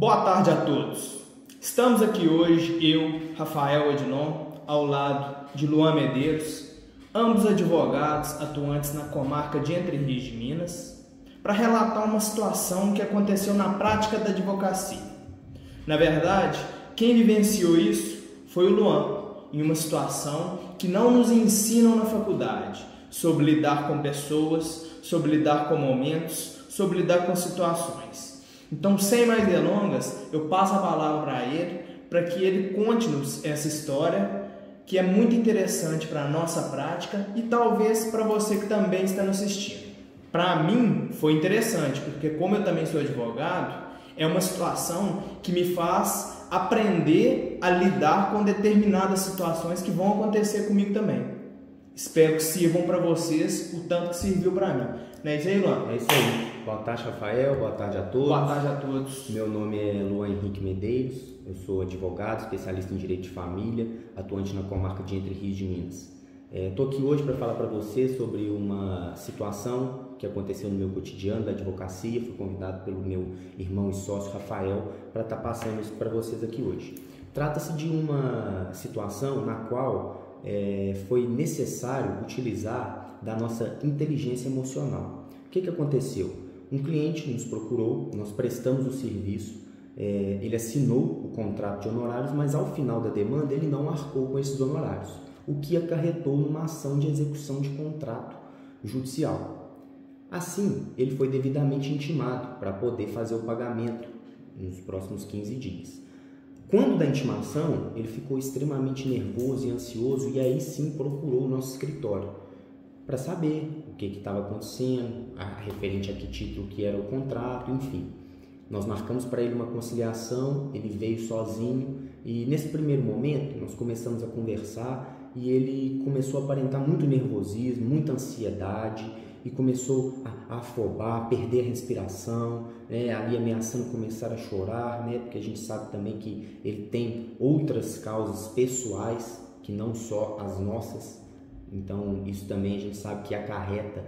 Boa tarde a todos. Estamos aqui hoje, eu, Rafael Ednon, ao lado de Luan Medeiros, ambos advogados atuantes na comarca de Entre Rios de Minas, para relatar uma situação que aconteceu na prática da advocacia. Na verdade, quem vivenciou isso foi o Luan, em uma situação que não nos ensinam na faculdade, sobre lidar com pessoas, sobre lidar com momentos, sobre lidar com situações. Então, sem mais delongas, eu passo a palavra para ele, para que ele conte-nos essa história, que é muito interessante para a nossa prática e talvez para você que também está nos assistindo. Para mim, foi interessante, porque como eu também sou advogado, é uma situação que me faz aprender a lidar com determinadas situações que vão acontecer comigo também. Espero que sirvam para vocês o tanto que serviu para mim. Não é isso aí, Luan? É isso aí. Boa tarde, Rafael. Boa tarde a todos. Boa tarde a todos. Meu nome é Luan Henrique Medeiros. Eu sou advogado, especialista em direito de família, atuante na comarca de Entre Rios de Minas. Estou aqui hoje para falar para você sobre uma situação que aconteceu no meu cotidiano da advocacia. Fui convidado pelo meu irmão e sócio Rafael para estar passando isso para vocês aqui hoje. Trata-se de uma situação na qual foi necessário utilizar da nossa inteligência emocional. O que aconteceu? Um cliente nos procurou, nós prestamos o serviço, ele assinou o contrato de honorários, mas ao final da demanda ele não arcou com esses honorários, o que acarretou numa ação de execução de contrato judicial. Assim, ele foi devidamente intimado para poder fazer o pagamento nos próximos 15 dias. Quando da intimação, ele ficou extremamente nervoso e ansioso e aí sim procurou o nosso escritório para saber o que estava acontecendo, referente a que título que era o contrato, enfim. Nós marcamos para ele uma conciliação, ele veio sozinho e nesse primeiro momento nós começamos a conversar e ele começou a aparentar muito nervosismo, muita ansiedade e começou a afobar, a perder a respiração, ali ameaçando começar a chorar, porque a gente sabe também que ele tem outras causas pessoais que não só as nossas. Então isso também a gente sabe que acarreta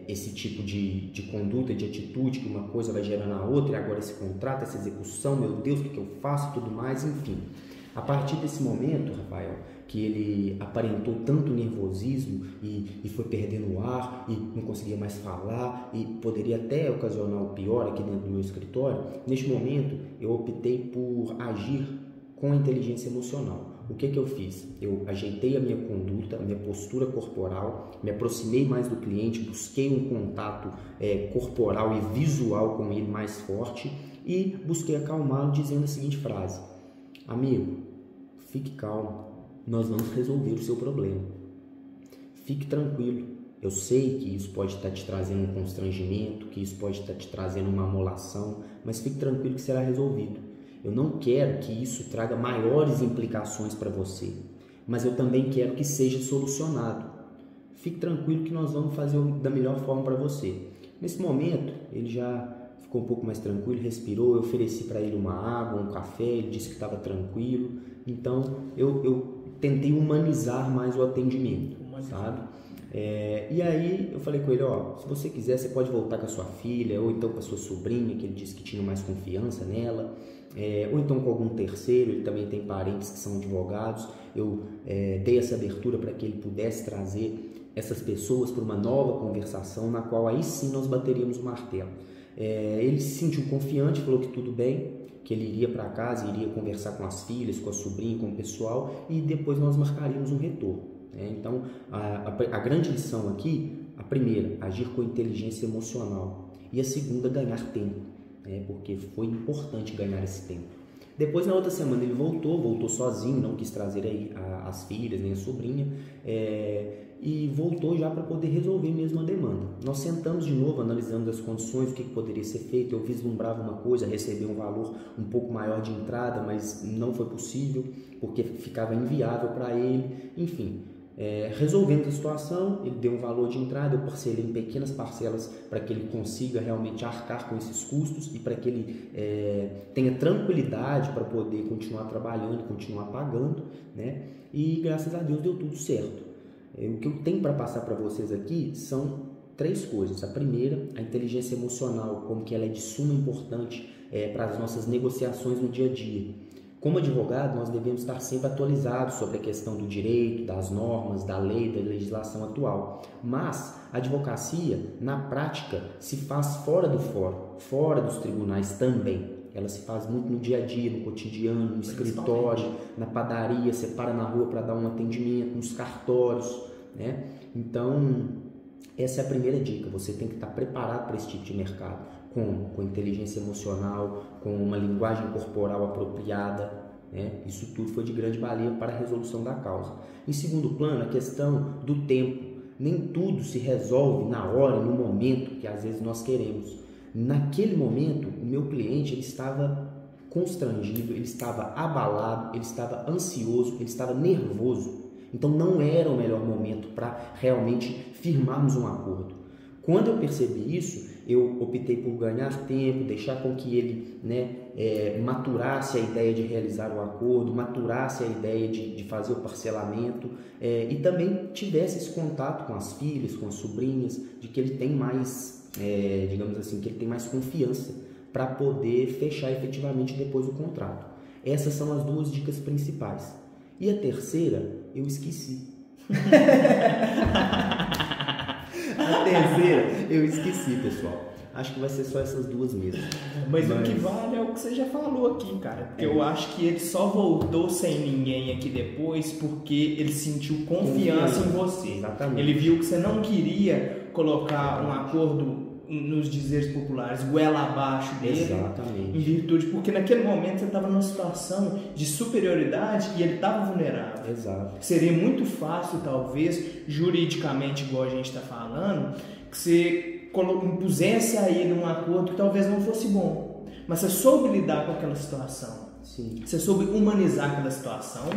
esse tipo de conduta, de atitude, que uma coisa vai gerando a outra, e agora esse contrato, essa execução, meu Deus, o que eu faço e tudo mais, enfim. A partir desse momento, Rafael, que ele aparentou tanto nervosismo e foi perdendo o ar e não conseguia mais falar e poderia até ocasionar o pior aqui dentro do meu escritório, neste momento eu optei por agir com a inteligência emocional. O que eu fiz? Eu ajeitei a minha conduta, a minha postura corporal, me aproximei mais do cliente, busquei um contato corporal e visual com ele mais forte e busquei acalmá-lo dizendo a seguinte frase: amigo, fique calmo, nós vamos resolver o seu problema. Fique tranquilo, eu sei que isso pode estar te trazendo um constrangimento, que isso pode estar te trazendo uma amolação, mas fique tranquilo que será resolvido. Eu não quero que isso traga maiores implicações para você, mas eu também quero que seja solucionado. Fique tranquilo que nós vamos fazer da melhor forma para você. Nesse momento, ele já ficou um pouco mais tranquilo, respirou, eu ofereci para ele uma água, um café, ele disse que estava tranquilo. Então, eu tentei humanizar mais o atendimento, sabe? E aí eu falei com ele, se você quiser, você pode voltar com a sua filha, ou então com a sua sobrinha, que ele disse que tinha mais confiança nela, ou então com algum terceiro, ele também tem parentes que são advogados. Eu dei essa abertura para que ele pudesse trazer essas pessoas para uma nova conversação, na qual aí sim nós bateríamos o martelo. Ele se sentiu confiante, falou que tudo bem, que ele iria para casa, iria conversar com as filhas, com a sobrinha, com o pessoal, e depois nós marcaríamos um retorno. Então, a grande lição aqui, a primeira, agir com inteligência emocional, e a segunda, ganhar tempo, porque foi importante ganhar esse tempo. Depois, na outra semana, ele voltou sozinho, não quis trazer aí as filhas, nem a sobrinha, e voltou já para poder resolver mesmo a demanda. Nós sentamos de novo, analisamos as condições, o que poderia ser feito. Eu vislumbrava uma coisa, receber um valor um pouco maior de entrada, mas não foi possível, porque ficava inviável para ele, enfim. Resolvendo a situação, ele deu um valor de entrada, eu parcelei em pequenas parcelas para que ele consiga realmente arcar com esses custos e para que ele tenha tranquilidade para poder continuar trabalhando, continuar pagando, e graças a Deus deu tudo certo. O que eu tenho para passar para vocês aqui são 3 coisas. A primeira, a inteligência emocional, como que ela é de suma importância para as nossas negociações no dia a dia. Como advogado, nós devemos estar sempre atualizados sobre a questão do direito, das normas, da lei, da legislação atual. Mas a advocacia, na prática, se faz fora do fórum, fora dos tribunais também. Ela se faz muito no dia a dia, no cotidiano, no escritório, na padaria, você para na rua para dar um atendimento, nos cartórios, né? Então, essa é a primeira dica. Você tem que estar preparado para esse tipo de mercado, com inteligência emocional, com uma linguagem corporal apropriada, né? Isso tudo foi de grande valia para a resolução da causa. Em segundo plano, a questão do tempo. Nem tudo se resolve na hora, no momento que às vezes nós queremos. Naquele momento, o meu cliente ele estava constrangido, ele estava abalado, ele estava ansioso, ele estava nervoso. Então não era o melhor momento para realmente firmarmos um acordo. Quando eu percebi isso, eu optei por ganhar tempo, deixar com que ele maturasse a ideia de realizar o acordo, maturasse a ideia de fazer o parcelamento e também tivesse esse contato com as filhas, com as sobrinhas, de que ele tem mais, digamos assim, que ele tem mais confiança para poder fechar efetivamente depois o contrato. Essas são as 2 dicas principais. E a terceira, eu esqueci. A terceira, eu esqueci, pessoal. Acho que vai ser só essas 2 mesmo. Mas o que vale é o que você já falou aqui, cara. Porque eu acho que ele só voltou sem ninguém aqui depois porque ele sentiu confiança em você. Exatamente. Ele viu que você não queria colocar um acordo nos dizeres populares, goela abaixo dele. Exatamente. Em virtude, porque naquele momento você estava numa situação de superioridade e ele estava vulnerável. Exato. Seria muito fácil, talvez, juridicamente, igual a gente está falando, que você impusesse a ele um acordo que talvez não fosse bom. Mas você soube lidar com aquela situação. Sim. Você soube humanizar aquela situação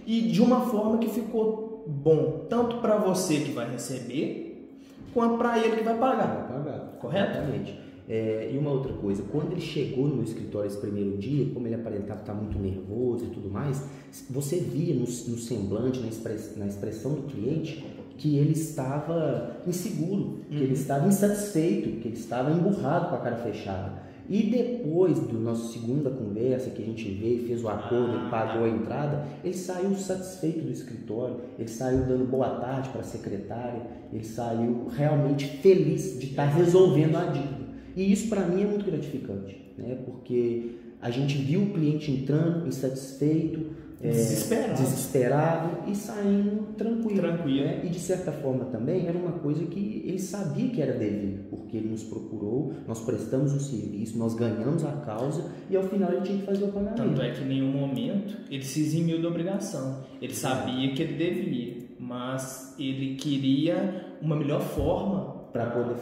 e de uma forma que ficou bom, tanto para você que vai receber, quanto para ele que vai pagar. Vai pagar. Correto? Exatamente. E uma outra coisa, quando ele chegou no meu escritório esse primeiro dia, como ele aparentava estar muito nervoso e tudo mais, você via no semblante, na expressão do cliente, que ele estava inseguro, que ele estava insatisfeito, que ele estava emburrado com a cara fechada. E depois da nossa segunda conversa, que a gente veio, fez o acordo, ele pagou a entrada, ele saiu satisfeito do escritório, ele saiu dando boa tarde para a secretária, ele saiu realmente feliz de estar resolvendo a dívida. E isso para mim é muito gratificante, né? Porque a gente viu o cliente entrando insatisfeito, desesperado e saindo tranquilo. Né? E de certa forma também era uma coisa que ele sabia que era devido, porque ele nos procurou, nós prestamos o serviço, nós ganhamos a causa e ao final ele tinha que fazer o pagamento. Tanto é que em nenhum momento ele se eximiu da obrigação. Ele sabia que ele devia, mas ele queria uma melhor forma para poder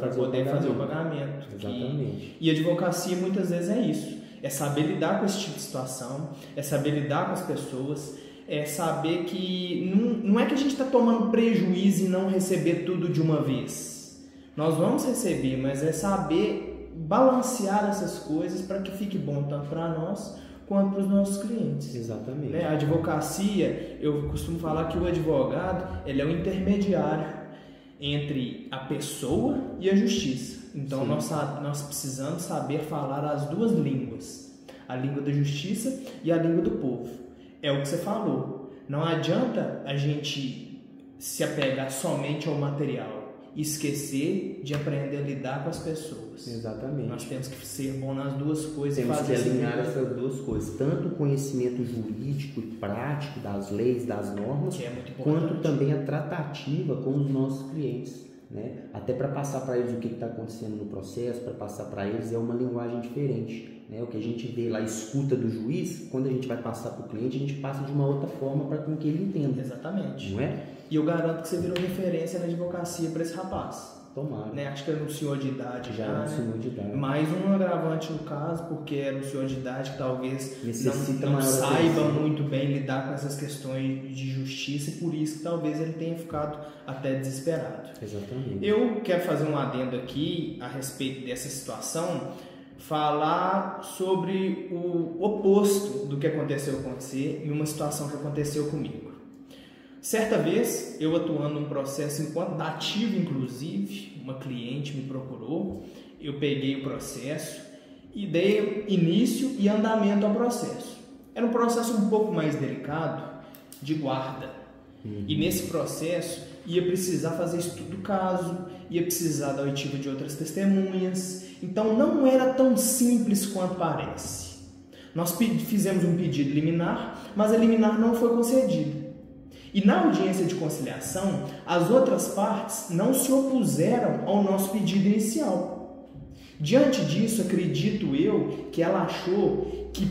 fazer o pagamento. Exatamente. E a advocacia muitas vezes é isso. É saber lidar com esse tipo de situação, é saber lidar com as pessoas, é saber que não é que a gente está tomando prejuízo e não receber tudo de uma vez. Nós vamos receber, mas é saber balancear essas coisas para que fique bom tanto para nós quanto para os nossos clientes. Exatamente. A advocacia, eu costumo falar que o advogado ele é o intermediário entre a pessoa e a justiça. Então nós precisamos saber falar as 2 línguas, a língua da justiça e a língua do povo. É o que você falou. Não adianta a gente se apegar somente ao material e esquecer de aprender a lidar com as pessoas. Exatamente. Nós temos que ser bom nas 2 coisas. Temos que alinhar essas 2 coisas, tanto o conhecimento jurídico e prático das leis, das normas, que é muito importante, quanto também a tratativa com os nossos clientes. Né? Até para passar para eles o que está acontecendo no processo, para passar para eles é uma linguagem diferente. Né? O que a gente vê lá, a escuta do juiz, quando a gente vai passar para o cliente, a gente passa de uma outra forma para que ele entenda. Exatamente. Não é? E eu garanto que você virou referência na advocacia para esse rapaz. Tomara. Né? Acho que era um senhor de idade já. Era um senhor de idade. Mais um agravante no caso, porque era um senhor de idade que talvez não saiba atenção. muito bem lidar com essas questões de justiça e por isso que talvez ele tenha ficado até desesperado. Exatamente. Eu quero fazer um adendo aqui a respeito dessa situação, falar sobre o oposto do que aconteceu com você e uma situação que aconteceu comigo. Certa vez, eu atuando num processo enquanto dativo, inclusive, uma cliente me procurou, eu peguei o processo e dei início e andamento ao processo. Era um processo um pouco mais delicado, de guarda. E nesse processo ia precisar fazer estudo do caso, ia precisar da oitiva de outras testemunhas. Então não era tão simples quanto parece. Nós fizemos um pedido liminar, mas a liminar não foi concedida. E na audiência de conciliação, as outras partes não se opuseram ao nosso pedido inicial. Diante disso, acredito eu que ela achou que,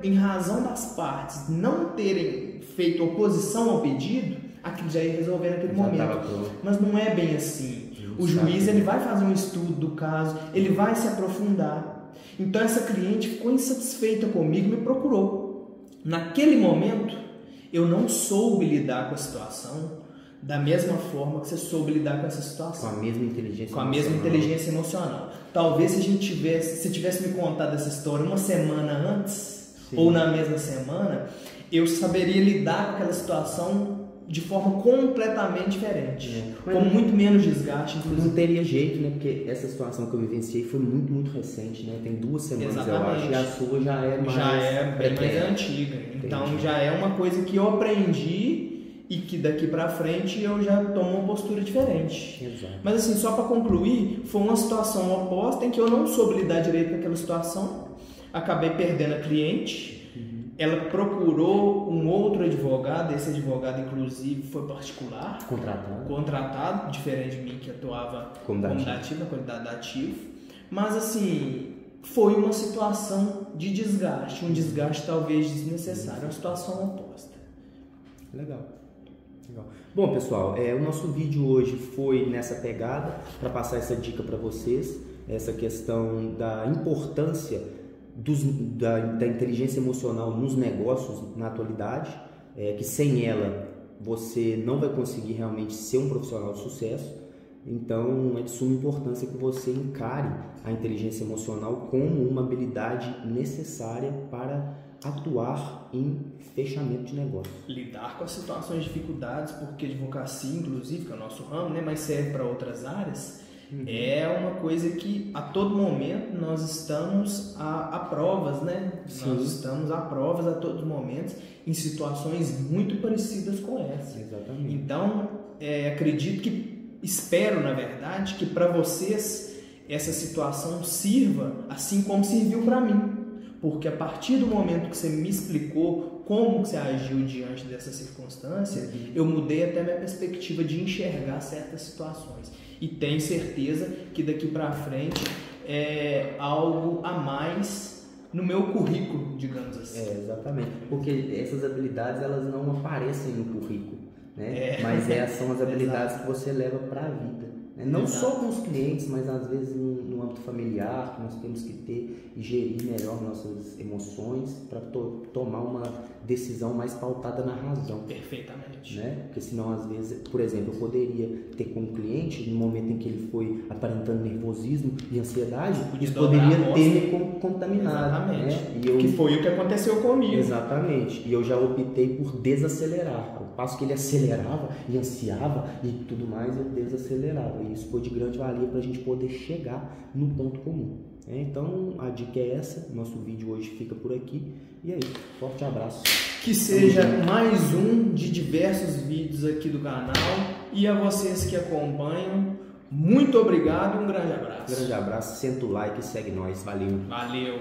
em razão das partes não terem feito oposição ao pedido, aquilo já ia resolver naquele momento. Mas não é bem assim. O juiz ele vai fazer um estudo do caso, ele vai se aprofundar. Então essa cliente ficou insatisfeita comigo e me procurou. Naquele momento, eu não soube lidar com a situação da mesma forma que você soube lidar com essa situação. Com a mesma inteligência emocional. Com a mesma inteligência emocional. Talvez se tivesse me contado essa história uma semana antes, sim, ou na mesma semana, eu saberia lidar com aquela situação de forma completamente diferente, com muito menos desgaste. Inclusive. Não teria jeito, né? Porque essa situação que eu vivenciei foi muito recente, né? Tem 2 semanas, exatamente, eu acho, e a sua já é mais... Já é bem mais antiga. Então já é uma coisa que eu aprendi e que daqui pra frente eu já tomo uma postura diferente. Exato. Mas assim, só para concluir, foi uma situação oposta em que eu não soube lidar direito com aquela situação, acabei perdendo a cliente. Ela procurou um outro advogado, esse advogado inclusive foi particular, contratado, diferente de mim que atuava como dativo, na qualidade de ativo. Mas assim, foi uma situação de desgaste, um desgaste talvez desnecessário, uma situação oposta. Legal. Bom, pessoal, o nosso vídeo hoje foi nessa pegada, para passar essa dica para vocês, essa questão da importância da inteligência emocional nos negócios na atualidade, que sem ela você não vai conseguir realmente ser um profissional de sucesso. Então é de suma importância que você encare a inteligência emocional como uma habilidade necessária para atuar em fechamento de negócio. Lidar com as situações de dificuldades, porque advocacia, inclusive, que é o nosso ramo, né, mas serve para outras áreas, é uma coisa que a todo momento nós estamos a provas, né? Sim. Nós estamos a provas a todos os momentos em situações muito parecidas com essa. Exatamente. Então, espero, na verdade, que para vocês essa situação sirva assim como serviu para mim. Porque a partir do momento que você me explicou como você agiu diante dessa circunstância, eu mudei até minha perspectiva de enxergar certas situações. E tenho certeza que daqui para frente é algo a mais no meu currículo, digamos assim. Exatamente. Porque essas habilidades elas não aparecem no currículo, né? Mas são as habilidades que você leva para a vida. Não só com os clientes, mas às vezes no âmbito familiar, que nós temos que ter e gerir melhor nossas emoções para tomar uma decisão mais pautada na razão. Perfeitamente. Né? Porque senão, às vezes, por exemplo, eu poderia ter com um cliente, no momento em que ele foi aparentando nervosismo e ansiedade, isso poderia ter me contaminado. Exatamente. Né? Que foi o que aconteceu comigo. Exatamente. E eu já optei por desacelerar. Ao passo que ele acelerava e ansiava e tudo mais, eu desacelerava. E isso foi de grande valia para a gente poder chegar no ponto comum. Então, a dica é essa. Nosso vídeo hoje fica por aqui. E aí, forte abraço. Que seja mais um de diversos vídeos aqui do canal. E a vocês que acompanham, muito obrigado e um grande abraço. Grande abraço, senta o like e segue nós. Valeu. Valeu.